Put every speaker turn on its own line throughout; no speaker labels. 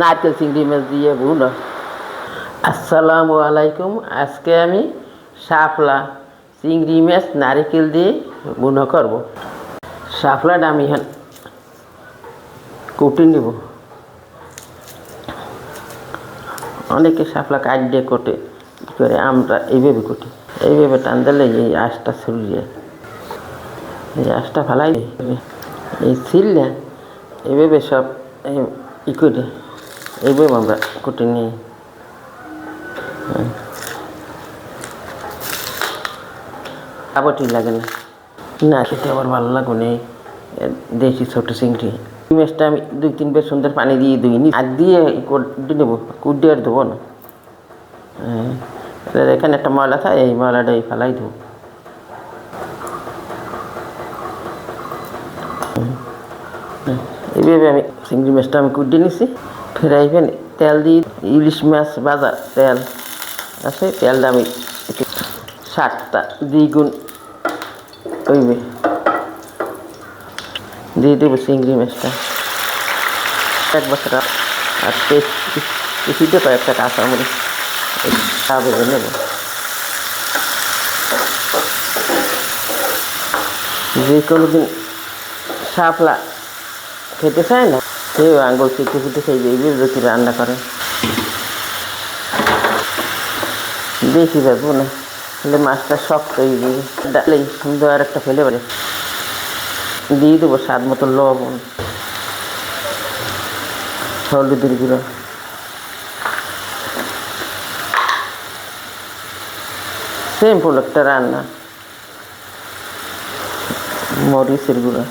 নারকেল চিংড়ি মাছ দিয়ে ভুনা। আসসালামু আলাইকুম। আজকে আমি শাপলা চিংড়ি মাছ নারকেল দিয়ে ভুনা করব। শাপলাটা আমি এখন কুটে নেব। অনেকে শাপলা কাটে কোটে করে, আমরা এইভাবে কুটি। এইভাবে টান দিলে এই আঁশটা ছড়িয়ে, এই আঁশটা ফেলাই এই ছিললে এইভাবে সব ই করে এইভাবে আমরা কুটে নিই। আবারটি লাগে না, না খেতে আবার ভালো লাগবে না। দেশি ছোটো চিংড়ি মাছটা আমি 2-3 বার সুন্দর পানি দিয়ে ধুইনি, আর দিয়ে কুটে নেবো, কুটে আর দেবো না। এখানে একটা ময়লা থাকে, এই ময়লাটা ফেলাই দেবো। এইভাবে আমি চিংড়ি মাছটা আমি কুটে নিছি। ফ্রাই প্যানে তেল দিয়ে, ইলিশ মাছ ভাজা তেল আছে, তেলটা আমি একটু 7টা দ্বিগুণ হইবে দিয়ে দেবো চিংড়ি মাছটা। 1 বছর আর পিছিয়ে কয়েকটা কাঁচামরিচ ভেজে নেব। যে কোনো দিন শাপলা খেতে চায় না, কেউ আঙ্গুল খেতে খেতে সেই এইভাবে রান্না করে। বেশি ভাজবো না, তাহলে মাছটা শক্ত হয়ে যাবে। ডালেই সুন্দর একটা ফেলে পারে দিয়ে দেবো স্বাদ মতো লবণ, হলুদের গুঁড়ো, সিম্পল একটা রান্না, মরিচের গুঁড়ো।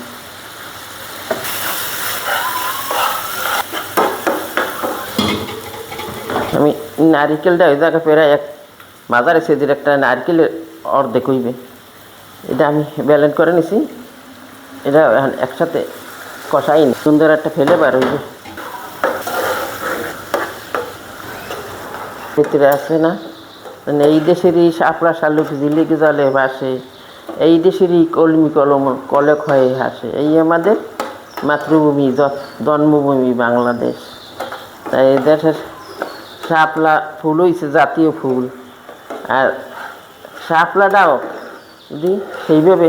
আমি নারিকেলটা ওই জায়গায় প্রায় বাজারে সেদিন একটা নারকেলের অর্ধেক হইবে, এটা আমি ব্যালেন্স করে নিছি। এটা এখন একসাথে কষাই সুন্দর একটা ফেলে বার হইবে। ভিতরে আছে না, মানে এই দেশেরই শাপলা শালুক জিলিকি জলে ভাসে, এই দেশেরই কলমি কলম কলক হয়ে হাসে। এই আমাদের মাতৃভূমি, জন্মভূমি বাংলাদেশ। তাই এই দেশের শাপলা ফুল হয়েছে জাতীয় ফুল। আর শাপলাটাও যদি সেইভাবে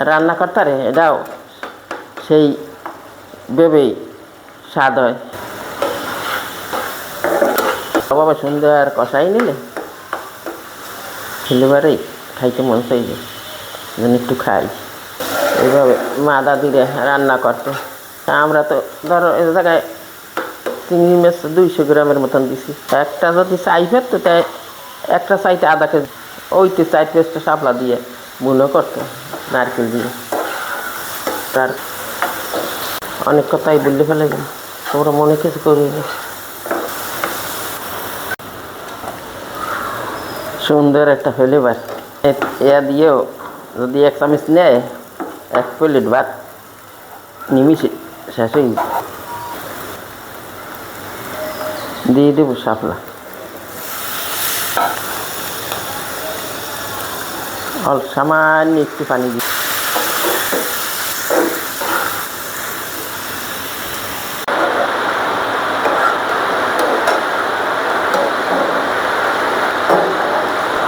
রান্না করতে পারে, এটাও সেইভাবেই স্বাদ হয়। বাবা সুন্দর কষাই নিলে খেলেবারেই খাইতে মন চাইবে, যেন একটু খাই। এইভাবে মা দাদিরে রান্না করতো। আমরা তো ধরো এ জায়গায় চিংড়ি মাছ 200 গ্রামের মতন দিছি। একটা যদি চাই ফেরতো, তাই একটা চাইতে আধা কেজি, ওইতে 4-5টা শাপলা দিয়ে বুনো করতো নারকেল দিয়ে। তার অনেক কথাই বললে ফেলে গেল, তোমরা মনে কিছু করি না। সুন্দর একটা ফ্লেভার। এ দিয়েও যদি 1 চামচ নেয়, 1 প্লেট ভাত নিমিশে শেষ হয়ে দিয়ে দেবো শাপলা। অল্প সামান্য একটু পানি দিয়ে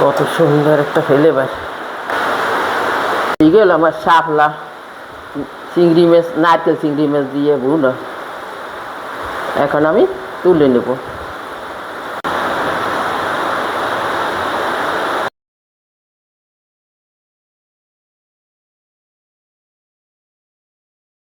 কত সুন্দর একটা ফ্লেভার গেল আমার শাপলা চিংড়ি মাছ, নারকেল চিংড়ি মাছ দিয়ে ভুনা। এখন আমি তুলে নেব।